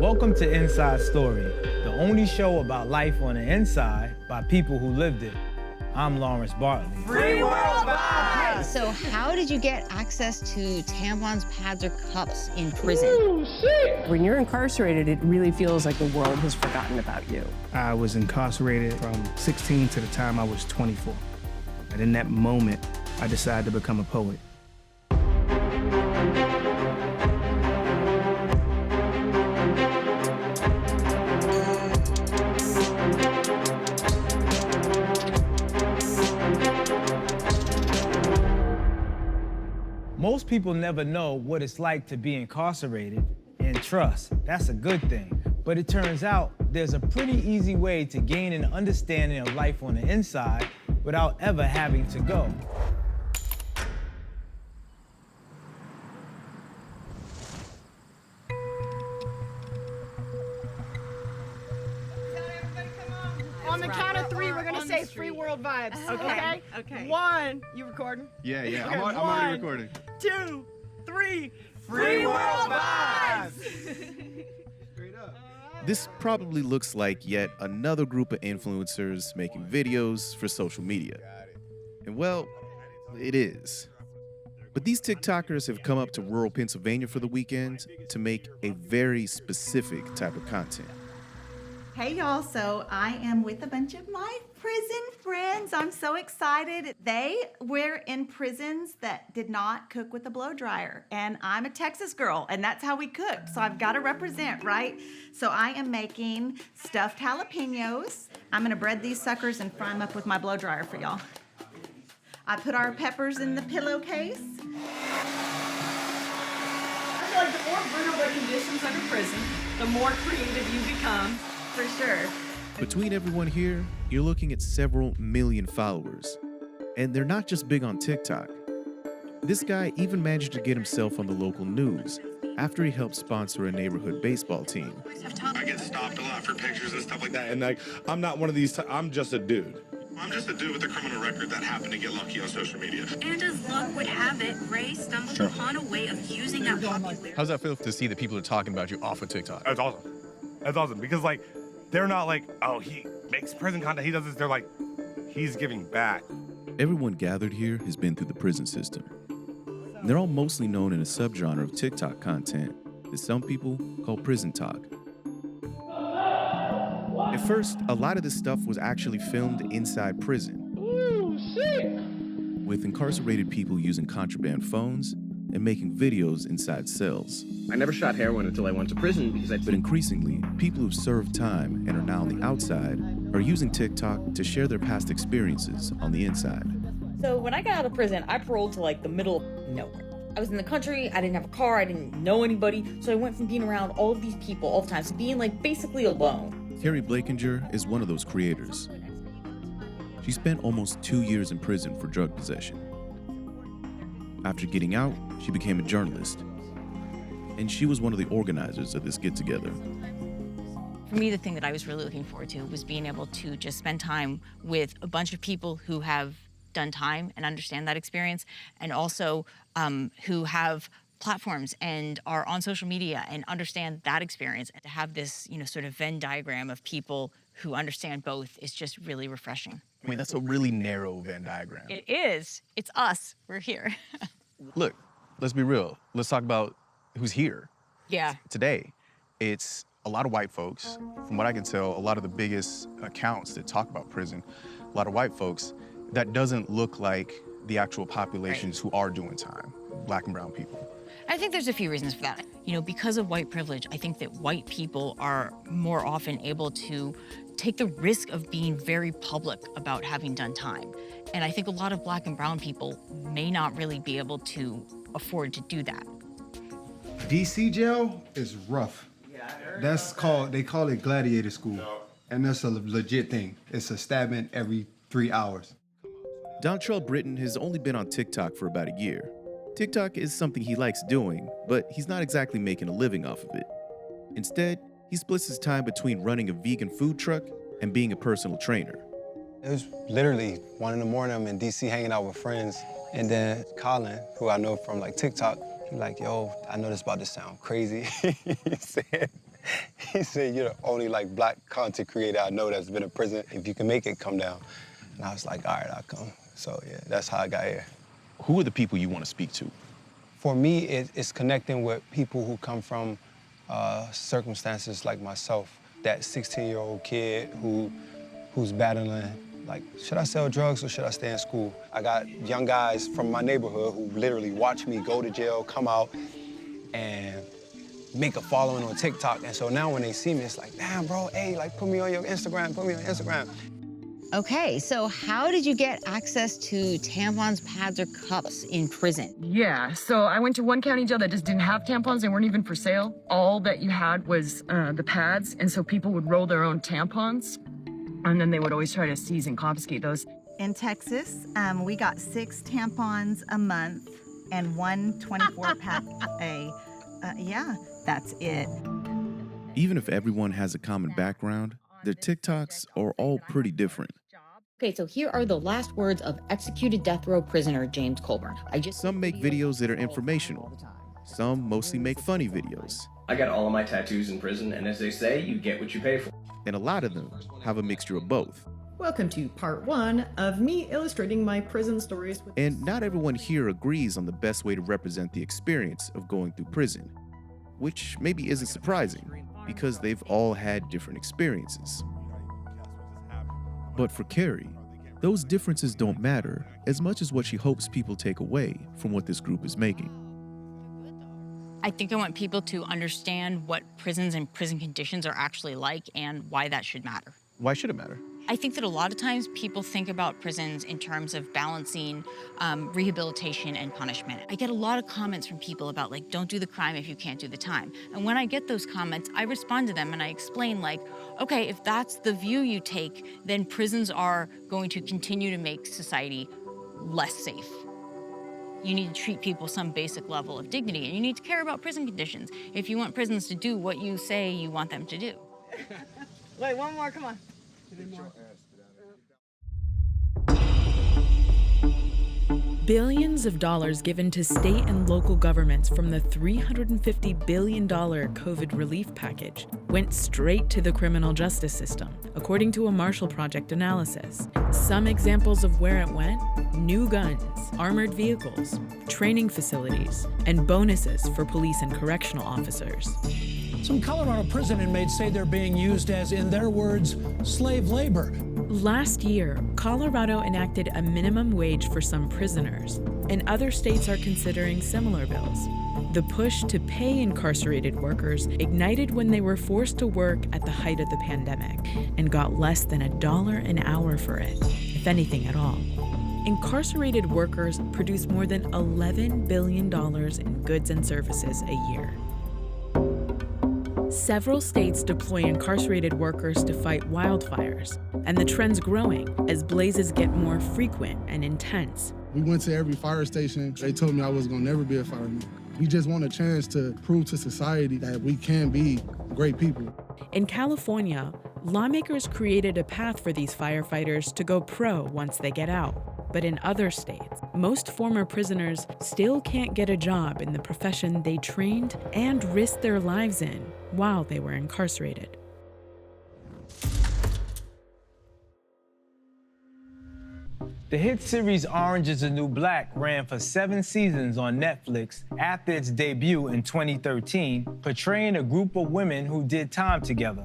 Welcome to Inside Story, the only show about life on the inside by people who lived it. I'm Lawrence Bartley. Free World Vibes! So how did you get access to tampons, pads, or cups in prison? Ooh, shit! When you're incarcerated, it really feels like the world has forgotten about you. I was incarcerated from 16 to the time I was 24. And in that moment, I decided to become a poet. Most people never know what it's like to be incarcerated, and trust, that's a good thing. But it turns out there's a pretty easy way to gain an understanding of life on the inside without ever having to go. On the count of three, we're gonna say Free World Vibes. Okay? Okay. One, you recording? Yeah. Okay, I'm already recording. 2, 3, Free World Vibes! Straight up. This probably looks like yet another group of influencers making videos for social media. And well, it is. But these TikTokers have come up to rural Pennsylvania for the weekend to make a very specific type of content. Hey y'all, so I am with a bunch of my prison friends. I'm so excited. They were in prisons that did not cook with a blow dryer. And I'm a Texas girl, and that's how we cook. So I've got to represent, right? So I am making stuffed jalapenos. I'm gonna bread these suckers and fry them up with my blow dryer for y'all. I put our peppers in the pillowcase. I feel like the more brutal the conditions under prison, the more creative you become. For sure. Between everyone here, you're looking at several million followers. And they're not just big on TikTok. This guy even managed to get himself on the local news after he helped sponsor a neighborhood baseball team. I get stopped a lot for pictures and stuff like that. And like, I'm not one of these, I'm just a dude. I'm just a dude with a criminal record that happened to get lucky on social media. And as luck would have it, Ray stumbled upon a way of using that popularity. How's that feel to see that people are talking about you off of TikTok? That's awesome. That's awesome because like, they're not like, oh, he makes prison content, he does this. They're like, he's giving back. Everyone gathered here has been through the prison system. And they're all mostly known in a subgenre of TikTok content that some people call prison talk. At first, a lot of this stuff was actually filmed inside prison. Ooh, shit! With incarcerated people using contraband phones and making videos inside cells. I never shot heroin until I went to prison because But increasingly, people who've served time and are now on the outside are using TikTok to share their past experiences on the inside. So when I got out of prison, I paroled to like the middle of nowhere. I was in the country, I didn't have a car, I didn't know anybody, so I went from being around all of these people all the time to being like basically alone. Carrie Blakinger is one of those creators. She spent almost 2 years in prison for drug possession. After getting out, she became a journalist. And she was one of the organizers of this get-together. For me, the thing that I was really looking forward to was being able to just spend time with a bunch of people who have done time and understand that experience, and also who have platforms and are on social media and understand that experience. And to have this, sort of Venn diagram of people who understand both is just really refreshing. I mean, that's a really narrow Venn diagram. It is. It's us. We're here. Look, let's be real. Let's talk about who's here. Yeah. Today, it's a lot of white folks. From what I can tell, a lot of the biggest accounts that talk about prison, a lot of white folks. That doesn't look like the actual populations who are doing time, Black and brown people. I think there's a few reasons for that. Because of white privilege, I think that white people are more often able to take the risk of being very public about having done time. And I think a lot of Black and brown people may not really be able to afford to do that. DC jail is rough. They call it gladiator school. And that's a legit thing. It's a stabbing every 3 hours. Dontrell Britton has only been on TikTok for about a year. TikTok is something he likes doing, but he's not exactly making a living off of it. Instead, he splits his time between running a vegan food truck and being a personal trainer. It was literally 1 in the morning, I'm in DC hanging out with friends. And then Colin, who I know from like TikTok, he like, yo, I know this about to sound crazy. He said, you're the only like black content creator I know that's been in prison. If you can make it, come down. And I was like, all right, I'll come. So yeah, that's how I got here. Who are the people you want to speak to? For me, it's connecting with people who come from circumstances like myself. That 16-year-old kid who's battling, like, should I sell drugs or should I stay in school? I got young guys from my neighborhood who literally watch me go to jail, come out, and make a following on TikTok. And so now when they see me, it's like, damn, bro, hey, like, put me on your Instagram, put me on your Instagram. Okay, so how did you get access to tampons, pads, or cups in prison? Yeah, so I went to one county jail that just didn't have tampons. They weren't even for sale. All that you had was the pads, and so people would roll their own tampons, and then they would always try to seize and confiscate those. In Texas, we got 6 tampons a month and 1 24-pack a. Yeah, that's it. Even if everyone has a common background, their TikToks are all pretty different. Okay, so here are the last words of executed death row prisoner James Colburn. Some make videos that are informational. Some mostly make funny videos. I got all of my tattoos in prison, and as they say, you get what you pay for. And a lot of them have a mixture of both. Welcome to part 1 of me illustrating my prison stories. And not everyone here agrees on the best way to represent the experience of going through prison, which maybe isn't surprising because they've all had different experiences. But for Carrie, those differences don't matter as much as what she hopes people take away from what this group is making. I think I want people to understand what prisons and prison conditions are actually like and why that should matter. Why should it matter? I think that a lot of times people think about prisons in terms of balancing rehabilitation and punishment. I get a lot of comments from people about like, don't do the crime if you can't do the time. And when I get those comments, I respond to them and I explain like, okay, if that's the view you take, then prisons are going to continue to make society less safe. You need to treat people some basic level of dignity, and you need to care about prison conditions if you want prisons to do what you say you want them to do. Wait, one more, come on. Billions of dollars given to state and local governments from the $350 billion COVID relief package went straight to the criminal justice system, according to a Marshall Project analysis. Some examples of where it went: new guns, armored vehicles, training facilities, and bonuses for police and correctional officers. Some Colorado prison inmates say they're being used as, in their words, slave labor. Last year, Colorado enacted a minimum wage for some prisoners, and other states are considering similar bills. The push to pay incarcerated workers ignited when they were forced to work at the height of the pandemic and got less than $1 an hour for it, if anything at all. Incarcerated workers produce more than $11 billion in goods and services a year. Several states deploy incarcerated workers to fight wildfires, and the trend's growing as blazes get more frequent and intense. We went to every fire station. They told me I was gonna never be a fireman. We just want a chance to prove to society that we can be great people. In California, lawmakers created a path for these firefighters to go pro once they get out. But in other states, most former prisoners still can't get a job in the profession they trained and risked their lives in while they were incarcerated. The hit series Orange is the New Black ran for 7 seasons on Netflix after its debut in 2013, portraying a group of women who did time together.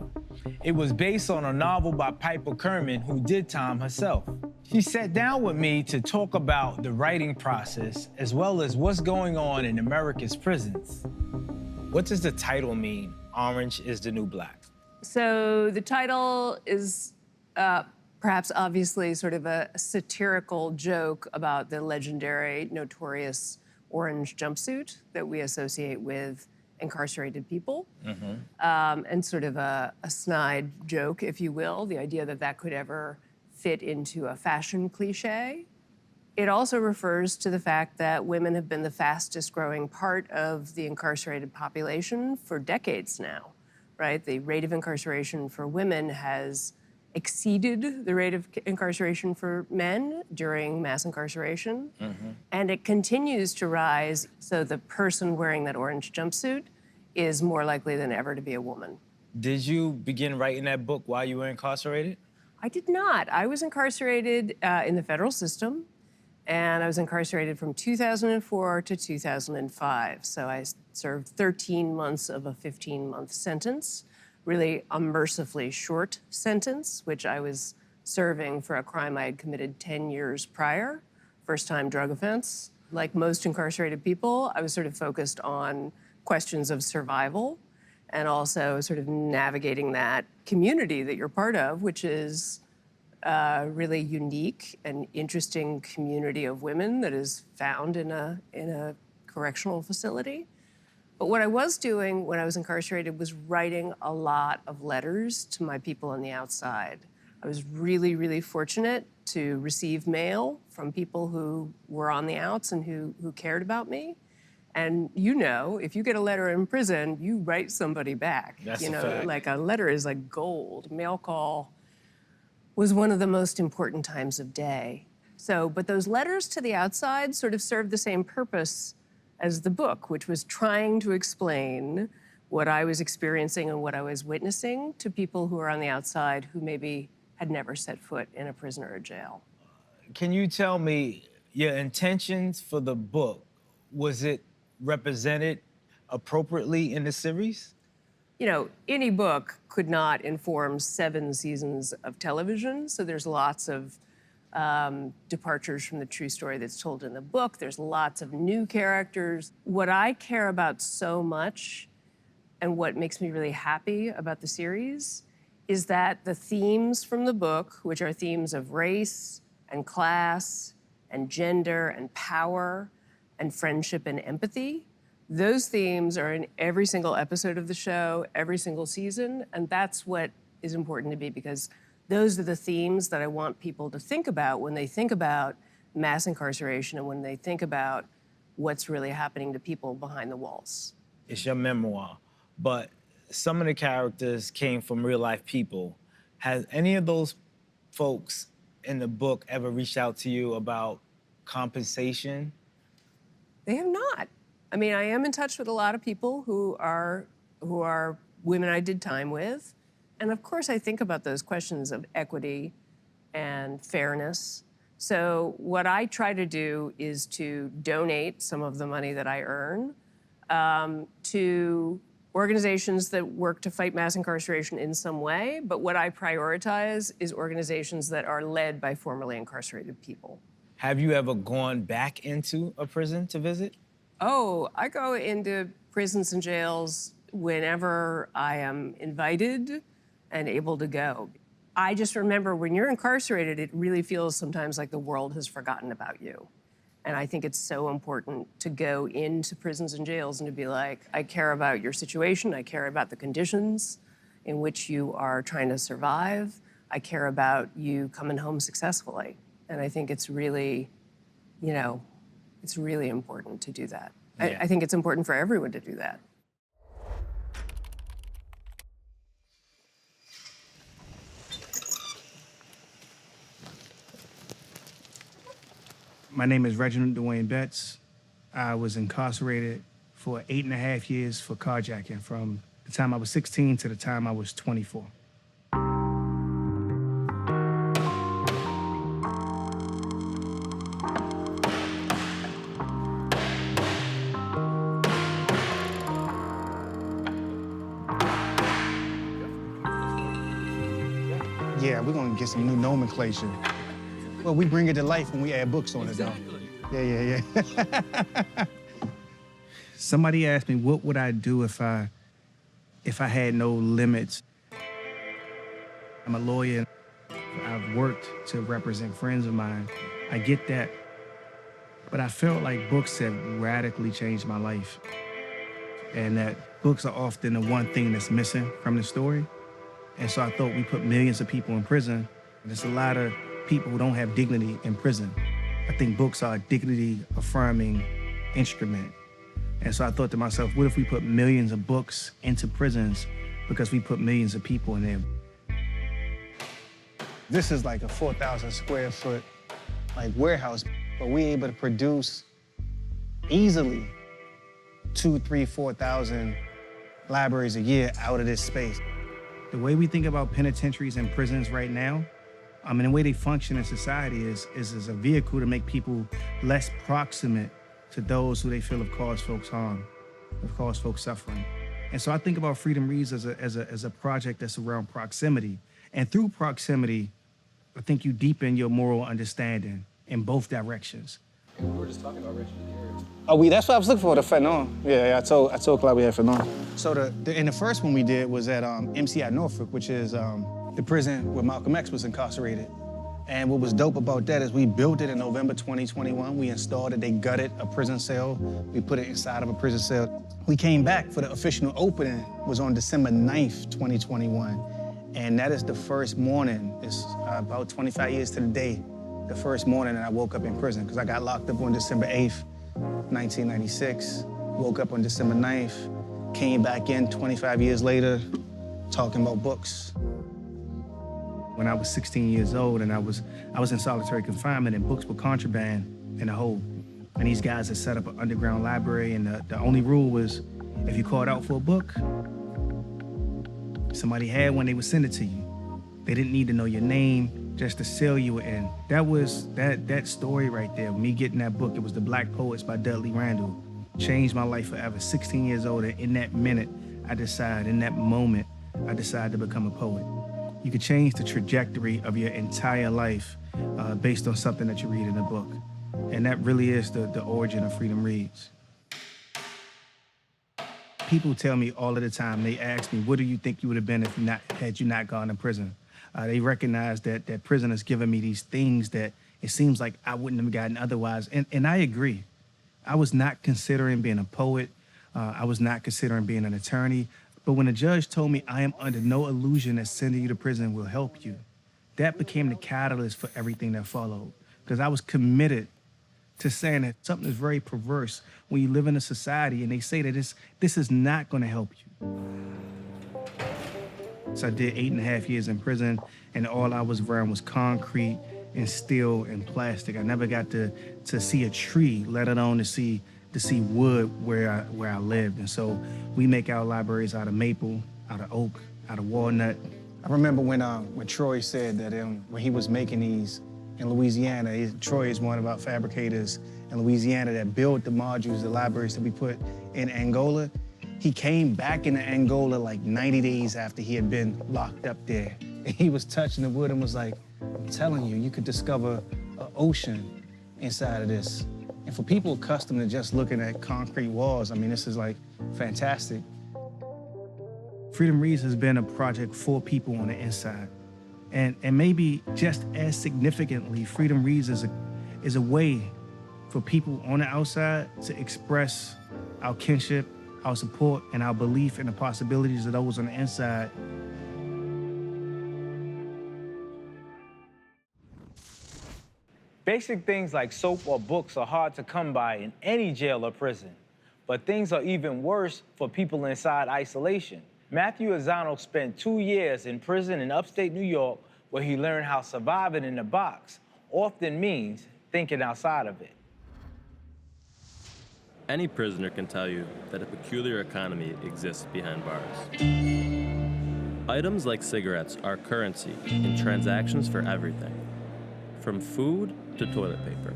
It was based on a novel by Piper Kerman, who did time herself. She sat down with me to talk about the writing process, as well as what's going on in America's prisons. What does the title mean, Orange is the New Black? So the title is perhaps obviously sort of a satirical joke about the legendary, notorious orange jumpsuit that we associate with incarcerated people. And sort of a snide joke, if you will, the idea that that could ever fit into a fashion cliche. It also refers to the fact that women have been the fastest growing part of the incarcerated population for decades now, right? The rate of incarceration for women has exceeded the rate of incarceration for men during mass incarceration. And it continues to rise, so the person wearing that orange jumpsuit is more likely than ever to be a woman. Did you begin writing that book while you were incarcerated? I did not. I was incarcerated in the federal system, and I was incarcerated from 2004 to 2005. So I served 13 months of a 15-month sentence, really a mercifully short sentence, which I was serving for a crime I had committed 10 years prior, first-time drug offense. Like most incarcerated people, I was sort of focused on questions of survival and also sort of navigating that community that you're part of, which is a really unique and interesting community of women that is found in a correctional facility. But what I was doing when I was incarcerated was writing a lot of letters to my people on the outside. I was really, really fortunate to receive mail from people who were on the outs and who cared about me. And you know, if you get a letter in prison, you write somebody back. That's you a know, fact. like a letter is like gold. Mail call was one of the most important times of day. So, but those letters to the outside sort of served the same purpose as the book, which was trying to explain what I was experiencing and what I was witnessing to people who are on the outside who maybe had never set foot in a prison or a jail. Can you tell me your intentions for the book? Was it represented appropriately in the series? You know, any book could not inform 7 seasons of television, so there's lots of departures from the true story that's told in the book. There's lots of new characters. What I care about so much and what makes me really happy about the series is that the themes from the book, which are themes of race and class and gender and power and friendship and empathy, those themes are in every single episode of the show, every single season, and that's what is important to me because those are the themes that I want people to think about when they think about mass incarceration and when they think about what's really happening to people behind the walls. It's your memoir, but some of the characters came from real life people. Has any of those folks in the book ever reached out to you about compensation? They have not. I mean, I am in touch with a lot of people who are women I did time with. And of course, I think about those questions of equity and fairness. So what I try to do is to donate some of the money that I earn to organizations that work to fight mass incarceration in some way. But what I prioritize is organizations that are led by formerly incarcerated people. Have you ever gone back into a prison to visit? Oh, I go into prisons and jails whenever I am invited and able to go. I just remember when you're incarcerated, it really feels sometimes like the world has forgotten about you. And I think it's so important to go into prisons and jails and to be like, I care about your situation, I care about the conditions in which you are trying to survive, I care about you coming home successfully. And I think it's really, you know, it's really important to do that. Yeah. I think it's important for everyone to do that. My name is Reginald Dwayne Betts. I was incarcerated for 8.5 years for carjacking from the time I was 16 to the time I was 24. Yeah, we're gonna get some new nomenclature. Well, we bring it to life when we add books on it, though. Yeah. Somebody asked me, what would I do if I had no limits? I'm a lawyer. I've worked to represent friends of mine. I get that. But I felt like books have radically changed my life. And that books are often the one thing that's missing from the story. And so I thought we put millions of people in prison. There's a lot of people who don't have dignity in prison. I think books are a dignity-affirming instrument. And so I thought to myself, what if we put millions of books into prisons because we put millions of people in there? This is like a 4,000 square foot like warehouse, but we able to produce easily 2,000, 3,000, 4,000 libraries a year out of this space. The way we think about penitentiaries and prisons right now, and the way they function in society is as a vehicle to make people less proximate to those who they feel have caused folks harm, have caused folks suffering. And so I think about Freedom Reads as a project that's around proximity. And through proximity, I think you deepen your moral understanding in both directions. We were just talking about Richard here. Oh, that's what I was looking for, the fentanyl. Yeah, I told Clyde we had fentanyl. So the first one we did was at MCI Norfolk, which is the prison where Malcolm X was incarcerated. And what was dope about that is we built it in November 2021. We installed it, they gutted a prison cell. We put it inside of a prison cell. We came back for the official opening, was on December 9th, 2021. And that is the first morning, it's about 25 years to the day, the first morning that I woke up in prison, because I got locked up on December 8th, 1996, woke up on December 9th, came back in 25 years later, talking about books. When I was 16 years old and I was in solitary confinement and books were contraband in the hole. And these guys had set up an underground library and the only rule was if you called out for a book, somebody had one, they would send it to you. They didn't need to know your name, just the cell you were in. That was that story right there, me getting that book, it was The Black Poets by Dudley Randall. Changed my life forever. 16 years old, and in that minute, in that moment, I decided to become a poet. You could change the trajectory of your entire life based on something that you read in a book. And that really is the origin of Freedom Reads. People tell me all of the time, they ask me, what do you think you would have been if had you not gone to prison? They recognize that prison has given me these things that it seems like I wouldn't have gotten otherwise. And I agree. I was not considering being a poet. I was not considering being an attorney. But when a judge told me I am under no illusion that sending you to prison will help you, that became the catalyst for everything that followed. Because I was committed to saying that something is very perverse when you live in a society and they say that this is not going to help you. So I did 8.5 years in prison, and all I was around was concrete and steel and plastic. I never got to see a tree, let alone to see wood where I lived. And so we make our libraries out of maple, out of oak, out of walnut. I remember when Troy said that when he was making these in Louisiana, Troy is one of our fabricators in Louisiana that built the modules, the libraries that we put in Angola. He came back into Angola like 90 days after he had been locked up there. And he was touching the wood and was like, I'm telling you, you could discover an ocean inside of this. And for people accustomed to just looking at concrete walls, I mean, this is like fantastic. Freedom Reads has been a project for people on the inside. And maybe just as significantly, Freedom Reads is a way for people on the outside to express our kinship, our support, and our belief in the possibilities of those on the inside. Basic things like soap or books are hard to come by in any jail or prison, but things are even worse for people inside isolation. Matthew Azzano spent 2 years in prison in upstate New York, where he learned how surviving in the box often means thinking outside of it. Any prisoner can tell you that a peculiar economy exists behind bars. Items like cigarettes are currency in transactions for everything, from food to toilet paper.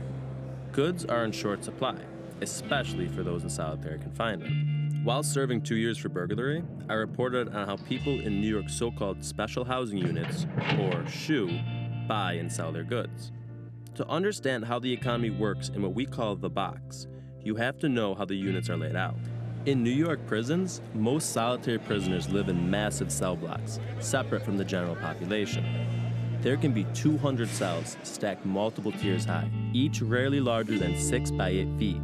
Goods are in short supply, especially for those in solitary confinement. While serving 2 years for burglary, I reported on how people in New York's so-called special housing units, or SHU, buy and sell their goods. To understand how the economy works in what we call the box, you have to know how the units are laid out. In New York prisons, most solitary prisoners live in massive cell blocks, separate from the general population. There can be 200 cells stacked multiple tiers high, each rarely larger than 6 by 8 feet.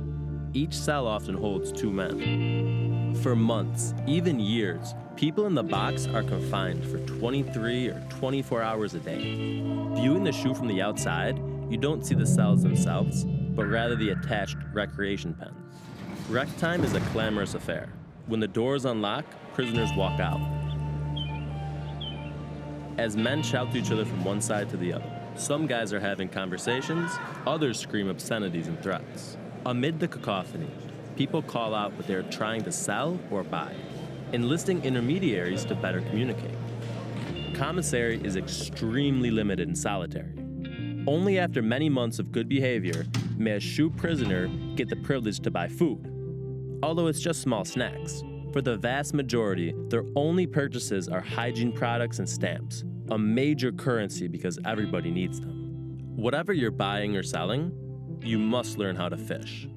Each cell often holds 2 men. For months, even years, people in the box are confined for 23 or 24 hours a day. Viewing the SHU from the outside, you don't see the cells themselves, but rather the attached recreation pens. Rec time is a clamorous affair. When the doors unlock, prisoners walk out. As men shout to each other from one side to the other, some guys are having conversations, others scream obscenities and threats. Amid the cacophony, people call out what they are trying to sell or buy, enlisting intermediaries to better communicate. Commissary is extremely limited in solitary. Only after many months of good behavior may a SHU prisoner get the privilege to buy food, although it's just small snacks. For the vast majority, their only purchases are hygiene products and stamps, a major currency because everybody needs them. Whatever you're buying or selling, you must learn how to fish.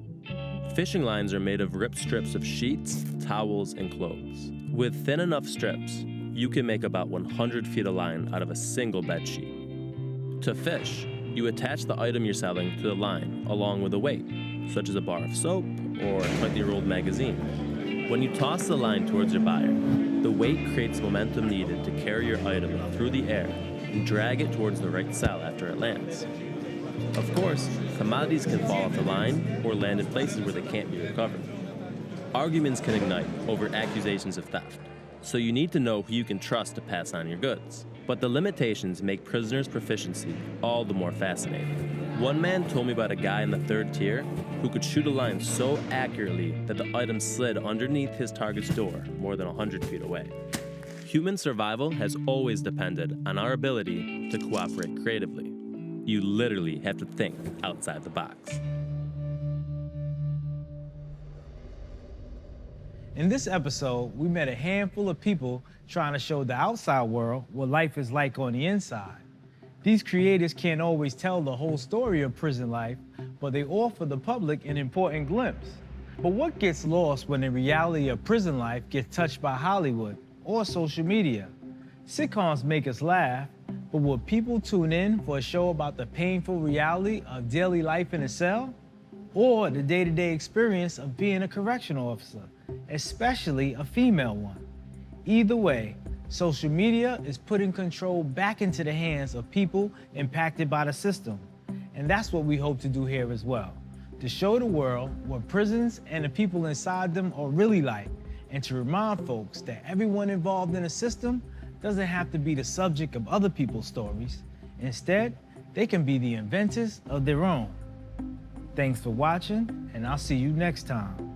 Fishing lines are made of ripped strips of sheets, towels, and clothes. With thin enough strips, you can make about 100 feet of line out of a single bed sheet. To fish, you attach the item you're selling to the line along with a weight, such as a bar of soap or a tightly rolled magazine. When you toss the line towards your buyer, the weight creates momentum needed to carry your item through the air and drag it towards the right cell after it lands. Of course, commodities can fall off the line or land in places where they can't be recovered. Arguments can ignite over accusations of theft, so you need to know who you can trust to pass on your goods. But the limitations make prisoners' proficiency all the more fascinating. One man told me about a guy in the 3rd tier who could shoot a line so accurately that the item slid underneath his target's door more than 100 feet away. Human survival has always depended on our ability to cooperate creatively. You literally have to think outside the box. In this episode, we met a handful of people trying to show the outside world what life is like on the inside. These creators can't always tell the whole story of prison life, but they offer the public an important glimpse. But what gets lost when the reality of prison life gets touched by Hollywood or social media? Sitcoms make us laugh, but will people tune in for a show about the painful reality of daily life in a cell? Or the day-to-day experience of being a correctional officer, especially a female one? Either way, social media is putting control back into the hands of people impacted by the system. And that's what we hope to do here as well, to show the world what prisons and the people inside them are really like, and to remind folks that everyone involved in a system doesn't have to be the subject of other people's stories. Instead, they can be the inventors of their own. Thanks for watching, and I'll see you next time.